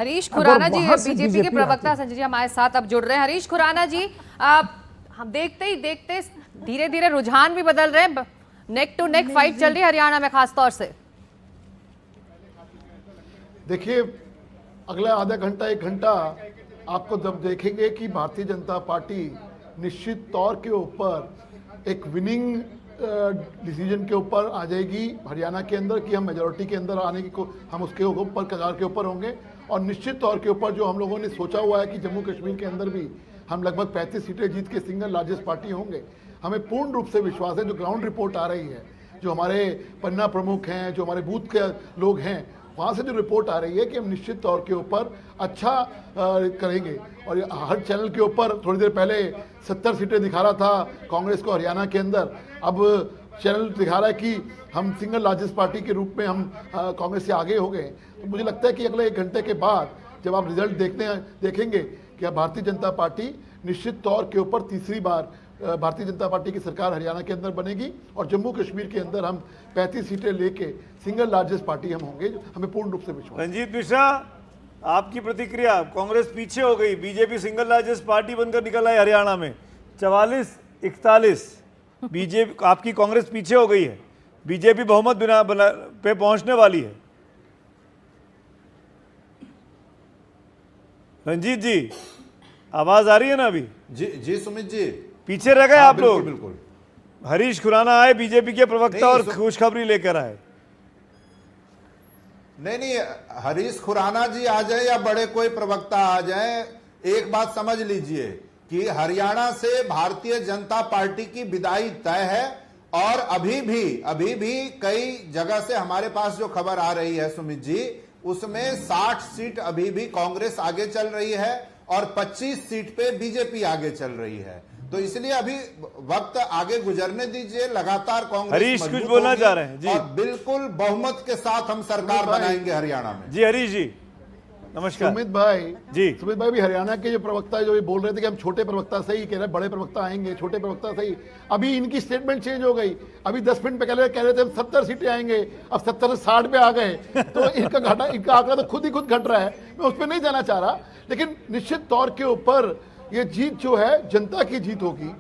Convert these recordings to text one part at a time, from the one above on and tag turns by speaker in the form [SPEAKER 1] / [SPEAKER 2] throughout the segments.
[SPEAKER 1] हरीश खुराना जी BJP के प्रवक्ता संजय जी हमारे साथ अब जुड़ रहे हैं। हरीश खुराना जी, हम देखते ही देखते धीरे धीरे रुझान भी बदल रहे हैं, नेक टू नेक फाइट चल रही है हरियाणा में खास तौर से।
[SPEAKER 2] देखिए, अगला आधा घंटा एक घंटा आपको जब देखेंगे कि भारतीय जनता पार्टी निश्चित तौर के ऊपर एक विनिंग डिसीजन के ऊपर आ जाएगी हरियाणा के अंदर कि हम मेजॉरिटी के अंदर आने की हम उसके ऊपर कगार के ऊपर होंगे। और निश्चित तौर के ऊपर जो हम लोगों ने सोचा हुआ है कि जम्मू कश्मीर के अंदर भी हम लगभग 35 सीटें जीत के सिंगल लार्जेस्ट पार्टी होंगे। हमें पूर्ण रूप से विश्वास है। जो ग्राउंड रिपोर्ट आ रही है, जो हमारे पन्ना प्रमुख हैं, जो हमारे बूथ के लोग हैं, वहाँ से जो रिपोर्ट आ रही है कि हम निश्चित तौर के ऊपर अच्छा करेंगे। और हर चैनल के ऊपर थोड़ी देर पहले 70 सीटें दिखा रहा था कांग्रेस को हरियाणा के अंदर, अब चैनल दिखा रहा है कि हम सिंगल लार्जेस्ट पार्टी के रूप में हम कांग्रेस से आगे हो गए। तो मुझे लगता है कि अगले एक घंटे के बाद जब आप रिजल्ट देखेंगे कि अब भारतीय जनता पार्टी निश्चित तौर के ऊपर तीसरी बार भारतीय जनता पार्टी की सरकार हरियाणा के अंदर बनेगी और जम्मू कश्मीर के अंदर हम 35 सीटें लेके सिंगल लार्जेस्ट पार्टी हम होंगे। हमें पूर्ण रूप से विश्वास।
[SPEAKER 3] रंजीत मिश्रा, आपकी प्रतिक्रिया? कांग्रेस पीछे हो गई, बीजेपी सिंगल लार्जेस्ट पार्टी बनकर निकल आई हरियाणा में 44-41। बीजेपी आपकी कांग्रेस पीछे हो गई है, बीजेपी बहुमत बिना पे पहुंचने वाली है। रंजीत जी, आवाज आ रही है ना अभी?
[SPEAKER 4] जी सुमित जी,
[SPEAKER 3] पीछे रह गए आप लोग।
[SPEAKER 4] बिल्कुल।
[SPEAKER 3] हरीश खुराना आए, बीजेपी के प्रवक्ता, और खुशखबरी लेकर आए।
[SPEAKER 4] नहीं, हरीश खुराना जी आ जाए या बड़े कोई प्रवक्ता आ जाए, एक बात समझ लीजिए कि हरियाणा से भारतीय जनता पार्टी की विदाई तय है। और अभी भी कई जगह से हमारे पास जो खबर आ रही है सुमित जी, उसमें 60 सीट अभी भी कांग्रेस आगे चल रही है और 25 सीट पे बीजेपी आगे चल रही है। तो इसलिए अभी वक्त आगे गुजरने दीजिए, लगातार कांग्रेस
[SPEAKER 3] हरीश कुछ बोलना चाह रहे हैं जी।
[SPEAKER 4] और बिल्कुल बहुमत के साथ हम सरकार बनाएंगे हरियाणा में।
[SPEAKER 3] जी हरीश जी नमस्कार।
[SPEAKER 2] सुमित भाई
[SPEAKER 3] जी,
[SPEAKER 2] सुमित भाई भी हरियाणा के जो प्रवक्ता जो ये बोल रहे थे कि हम छोटे प्रवक्ता से ही कह रहे हैं, बड़े प्रवक्ता आएंगे, छोटे प्रवक्ता से ही, अभी इनकी स्टेटमेंट चेंज हो गई। अभी 10 मिनट पहले कह रहे थे हम 70 सीटें आएंगे, अब 70 से 60 पे आ गए। तो इनका आंकड़ा तो खुद घट रहा है। मैं उस पर नहीं जाना चाह रहा, लेकिन निश्चित तौर के ऊपर ये जीत जो है जनता की जीत होगी।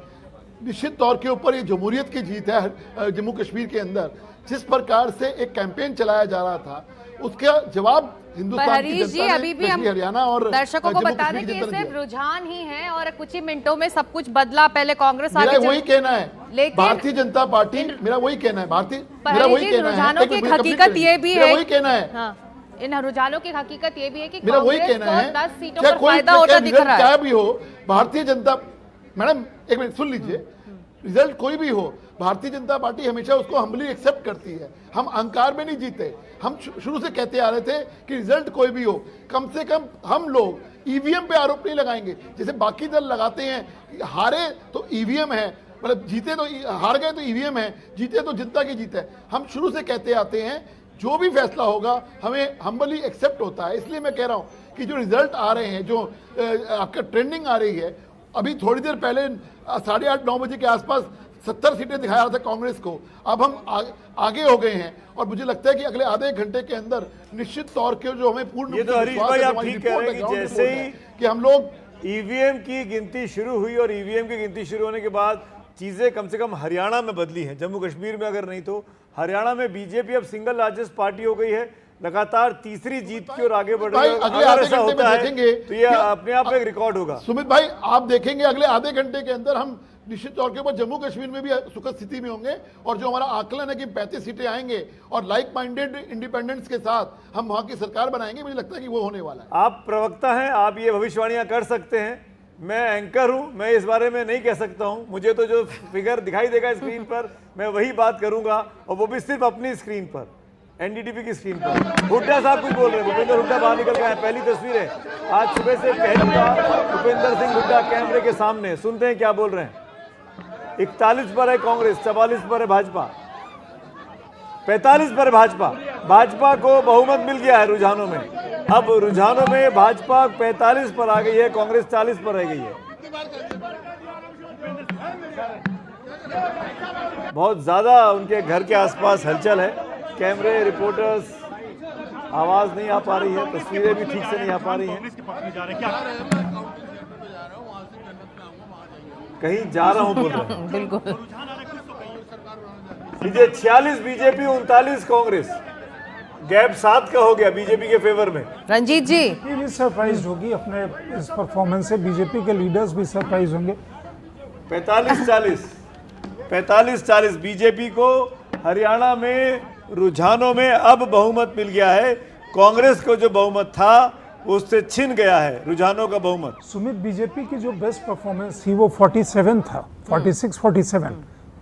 [SPEAKER 2] निश्चित तौर के ऊपर ये जमहूरियत की जीत है जम्मू कश्मीर के अंदर। जिस प्रकार से एक कैंपेन चलाया जा रहा था, उसका जवाब हिंदुस्तान की जनता ने,
[SPEAKER 1] अभी भी हम
[SPEAKER 2] हरियाणा और
[SPEAKER 1] दर्शकों को बता दें कि ये सिर्फ रुझान ही है और कुछ ही मिनटों में सब कुछ बदला। पहले कांग्रेस आगे
[SPEAKER 2] मेरा वही कहना है, भारतीय जनता पार्टी, मेरा वही कहना है, मेरा वही कहना है,
[SPEAKER 1] रुझानों की हकीकत ये भी है,
[SPEAKER 2] वही कहना है,
[SPEAKER 1] इन रुझानों की हकीकत ये भी है कि
[SPEAKER 2] मेरा वही कहना है,
[SPEAKER 1] 10 सीटों पर फायदा होता दिख रहा है।
[SPEAKER 2] क्या भी हो, भारतीय जनता, मैडम एक मिनट सुन लीजिए, रिजल्ट कोई भी हो, भारतीय जनता पार्टी हमेशा उसको हम्बली एक्सेप्ट करती है। हम अहंकार में नहीं जीते। हम शुरू से कहते आ रहे थे कि रिजल्ट कोई भी हो, कम से कम हम लोग ईवीएम पे आरोप नहीं लगाएंगे जैसे बाकी दल लगाते हैं। हारे तो ईवीएम है, मतलब जीते तो हार गए तो ईवीएम है, जीते तो जनता की जीत है। हम शुरू से कहते आते हैं जो भी फैसला होगा हमें हम्बली एक्सेप्ट होता है। इसलिए मैं कह रहा हूं कि जो रिजल्ट आ रहे हैं, जो आपका ट्रेंडिंग आ रही है, अभी थोड़ी देर पहले 8:30-9 बजे के आसपास 70 सीटें दिखाया था कांग्रेस को, अब हम आगे हो गए हैं। और मुझे लगता है कि अगले आधे घंटे के अंदर निश्चित तौर के जो हमें पूर्ण
[SPEAKER 3] ये तो हरीश भाई आप ठीक कह रहे हैं कि जैसे ही
[SPEAKER 2] कि हम लोग
[SPEAKER 3] ईवीएम की गिनती शुरू हुई और ईवीएम की गिनती शुरू होने के बाद चीजें कम से कम हरियाणा में बदली हैं। जम्मू कश्मीर में अगर नहीं तो हरियाणा में बीजेपी अब सिंगल लार्जेस्ट पार्टी हो गई है, लगातार तीसरी जीत की ओर आगे बढ़ रही है।
[SPEAKER 2] अगले आधे घंटे में देखेंगे
[SPEAKER 3] तो ये अपने आप में एक रिकॉर्ड होगा।
[SPEAKER 2] सुमित भाई आप देखेंगे अगले आधे घंटे के अंदर हम निश्चित तौर के ऊपर जम्मू कश्मीर में भी सुखद स्थिति में होंगे। और जो हमारा आकलन है कि 35 सीटें आएंगे और लाइक माइंडेड इंडिपेंडेंट्स के साथ हम वहां की सरकार बनाएंगे, मुझे लगता है कि वो होने वाला है।
[SPEAKER 3] आप प्रवक्ता हैं, आप ये भविष्यवाणियां कर सकते हैं। मैं एंकर हूं, मैं इस बारे में नहीं कह सकता हूं। मुझे तो जो फिगर दिखाई देगा स्क्रीन पर मैं वही बात करूंगा, और वो भी सिर्फ अपनी स्क्रीन पर, एनडीटीवी की स्क्रीन पर। हुड्डा साहब कुछ बोल रहे हैं, भूपेंद्र हुड्डा बाहर निकल गए हैं। पहली तस्वीर है आज सुबह से, पहली बार भूपेंद्र सिंह हुड्डा कैमरे के सामने, सुनते हैं क्या बोल रहे हैं। 41 पर है कांग्रेस, 44 पर है भाजपा, 45 पर भाजपा। भाजपा को बहुमत मिल गया है रुझानों में। अब रुझानों में भाजपा 45 पर आ गई है, कांग्रेस 40 पर रह गई है। बहुत ज्यादा उनके घर के आसपास हलचल है। कैमरे, रिपोर्टर्स आवाज नहीं आ पा रही है, तस्वीरें भी ठीक से नहीं आ पा रही हैं। कहीं जा रहा हूं बोल रहे हैं।
[SPEAKER 1] बिल्कुल।
[SPEAKER 3] 46 बीजेपी 39 कांग्रेस, गैप 7 का हो गया बीजेपी के फेवर में।
[SPEAKER 1] रंजीत जी,
[SPEAKER 5] बीजेपी भी सरप्राइज होगी अपने इस परफॉर्मेंस से, बीजेपी के लीडर्स भी सरप्राइज होंगे।
[SPEAKER 3] 45-40 बीजेपी को हरियाणा में रुझानों में अब बहुमत मिल गया है। कांग्रेस को जो बहुमत था उससे छिन गया है रुझानों का बहुमत।
[SPEAKER 5] सुमित, बीजेपी की जो बेस्ट परफॉर्मेंस थी वो 47 था, 46-47,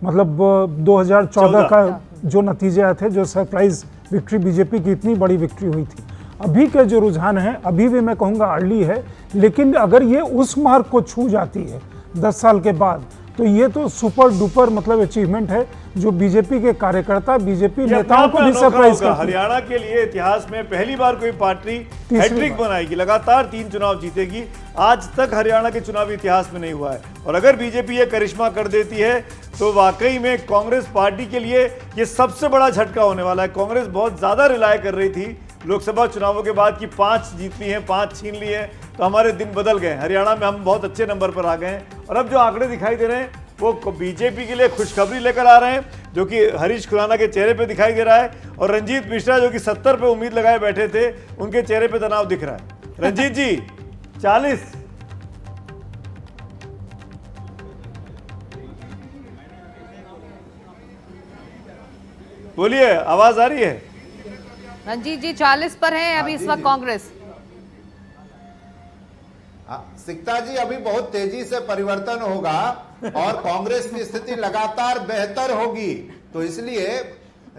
[SPEAKER 5] मतलब 2014 का जो नतीजे आए थे, जो सरप्राइज विक्ट्री बीजेपी की इतनी बड़ी विक्ट्री हुई थी। अभी के जो रुझान है, अभी भी मैं कहूँगा अर्ली है, लेकिन अगर ये उस मार्क को छू जाती है 10 साल के बाद, तो ये तो सुपर डुपर मतलब अचीवमेंट है जो बीजेपी के कार्यकर्ता, बीजेपी नेताओं को भी सरप्राइज करती है।
[SPEAKER 3] हरियाणा के लिए इतिहास में पहली बार कोई पार्टी हैट्रिक बनाएगी, लगातार 3 चुनाव जीतेगी। आज तक हरियाणा के चुनावी इतिहास में नहीं हुआ है। और अगर बीजेपी ये करिश्मा कर देती है तो वाकई में कांग्रेस पार्टी के लिए ये सबसे बड़ा झटका होने वाला है। कांग्रेस बहुत ज्यादा रिलाय कर रही थी लोकसभा चुनावों के बाद कि 5 जीत ली हैं, 5 छीन ली हैं, तो हमारे दिन बदल गए। हरियाणा में हम बहुत अच्छे नंबर पर आ गए हैं और अब जो आंकड़े दिखाई दे रहे हैं वो बीजेपी के लिए खुशखबरी लेकर आ रहे हैं, जो कि हरीश खुराना के चेहरे पे दिखाई दे रहा है। और रंजीत मिश्रा जो कि 70 पे उम्मीद लगाए बैठे थे, उनके चेहरे पे तनाव दिख रहा है। रंजीत जी, 40 बोलिए, आवाज आ रही है?
[SPEAKER 1] रंजीत जी 40 पर हैं अभी इस वक्त कांग्रेस।
[SPEAKER 4] सिकता जी, अभी बहुत तेजी से परिवर्तन होगा और कांग्रेस की स्थिति लगातार बेहतर होगी। तो इसलिए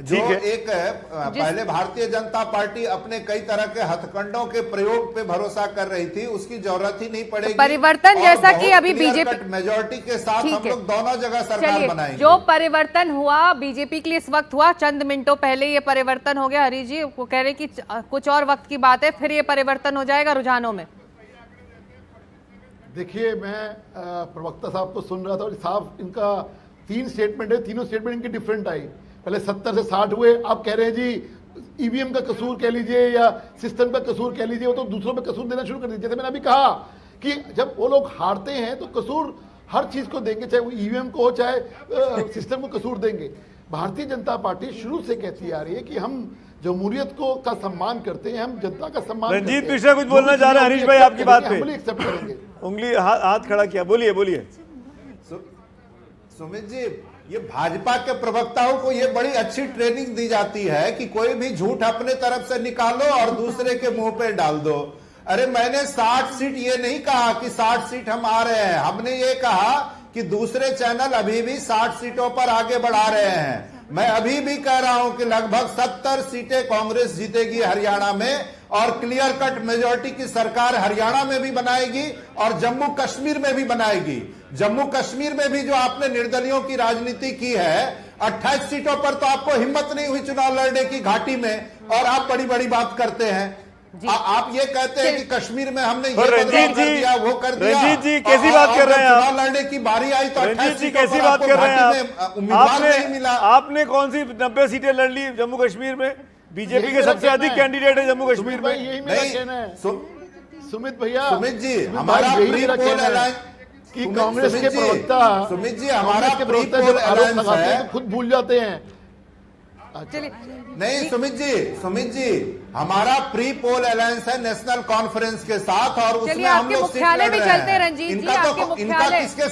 [SPEAKER 4] जो एक पहले भारतीय जनता पार्टी अपने कई तरह के हथकंडों के प्रयोग पे भरोसा कर रही थी, उसकी जरूरत ही नहीं पड़ेगी।
[SPEAKER 1] परिवर्तन जैसा कि अभी बीजेपी
[SPEAKER 4] मेजोरिटी के साथ हम लोग दोनों जगह सरकार बनाएंगे।
[SPEAKER 1] जो परिवर्तन हुआ बीजेपी के लिए इस वक्त हुआ, चंद मिनटों पहले ये परिवर्तन हो गया। हरीश जी वो कह रहे कि कुछ और वक्त की बात है, फिर ये परिवर्तन हो जाएगा रुझानों में।
[SPEAKER 2] देखिए, मैं प्रवक्ता साहब को सुन रहा था और साहब इनका 3 स्टेटमेंट है, तीनों स्टेटमेंट इनकी डिफरेंट आई। पहले 70 से 60 हुए, अब कह रहे हैं जी ईवीएम का कसूर कह लीजिए या सिस्टम का कसूर कह लीजिए, वो तो दूसरों पे कसूर देना शुरू कर दीजिए। जैसे मैंने अभी कहा कि जब वो लोग हारते हैं तो कसूर हर चीज को देंगे, चाहे वो ईवीएम को हो चाहे सिस्टम को कसूर देंगे। भारतीय जनता पार्टी शुरू से कहती आ रही है कि हम जमहूरियत को का सम्मान करते हैं, हम जनता का सम्मान करते हैं।
[SPEAKER 3] रंजीत मिश्रा कुछ बोलना चाह रहे हैं हरीश भाई आपकी बात पे,
[SPEAKER 2] एक्सेप्ट करेंगे।
[SPEAKER 3] उंगली हाथ खड़ा किया, बोलिए बोलिए।
[SPEAKER 4] सुमित जी, ये भाजपा के प्रवक्ताओं को ये बड़ी अच्छी ट्रेनिंग दी जाती है कि कोई भी झूठ अपने तरफ से निकालो और दूसरे के मुंह पे डाल दो। अरे मैंने 60 सीट ये नहीं कहा कि 60 सीट हम आ रहे हैं, हमने ये कहा कि दूसरे चैनल अभी भी 60 सीटों पर आगे बढ़ा रहे हैं। मैं अभी भी कह रहा हूं कि लगभग 70 सीटें कांग्रेस जीतेगी हरियाणा में और क्लियर कट मेजॉरिटी की सरकार हरियाणा में भी बनाएगी और जम्मू कश्मीर में भी बनाएगी। जम्मू कश्मीर में भी जो आपने निर्दलियों की राजनीति की है, 28 सीटों पर तो आपको हिम्मत नहीं हुई चुनाव लड़ने की घाटी में, और आप बड़ी बड़ी बात करते हैं। आप ये कहते हैं कि कश्मीर में हमने ये बदलाव कर दिया, वो कर दिया।
[SPEAKER 3] रंजीत जी कैसी बात कर रहे हैं आप?
[SPEAKER 4] चुनाव लड़ने की बारी आई तो
[SPEAKER 3] रंजीत जी कैसी बात कर रहे हैं
[SPEAKER 4] उम्मीदवार नहीं मिला।
[SPEAKER 3] आपने कौन सी 90 सीटें लड़ ली जम्मू कश्मीर में? बीजेपी के सबसे अधिक कैंडिडेट है जम्मू कश्मीर में।
[SPEAKER 2] यही मेरा कहना है सुमित भैया।
[SPEAKER 4] सुमित जी, हमारा प्री पोल अलायंस
[SPEAKER 2] कि कांग्रेस के प्रवक्ता,
[SPEAKER 4] सुमित जी, हमारा
[SPEAKER 2] के
[SPEAKER 4] प्री
[SPEAKER 2] प्रवक्ता
[SPEAKER 4] पोल
[SPEAKER 2] जब आरोप
[SPEAKER 4] अलायंस
[SPEAKER 2] लगाते हैं
[SPEAKER 4] है,
[SPEAKER 2] तो खुद भूल जाते हैं।
[SPEAKER 1] चलिए
[SPEAKER 4] नहीं सुमित जी, हमारा प्री पोल अलायंस है नेशनल कॉन्फ्रेंस के साथ और उसमें हम लोग सीट लड़
[SPEAKER 1] मुख्यालय में
[SPEAKER 4] रहे
[SPEAKER 1] चलते हैं
[SPEAKER 4] हैं।
[SPEAKER 1] रंजीत जी,
[SPEAKER 4] इनका
[SPEAKER 1] आपके
[SPEAKER 4] तो इनका
[SPEAKER 1] मुख्यालय
[SPEAKER 4] किसके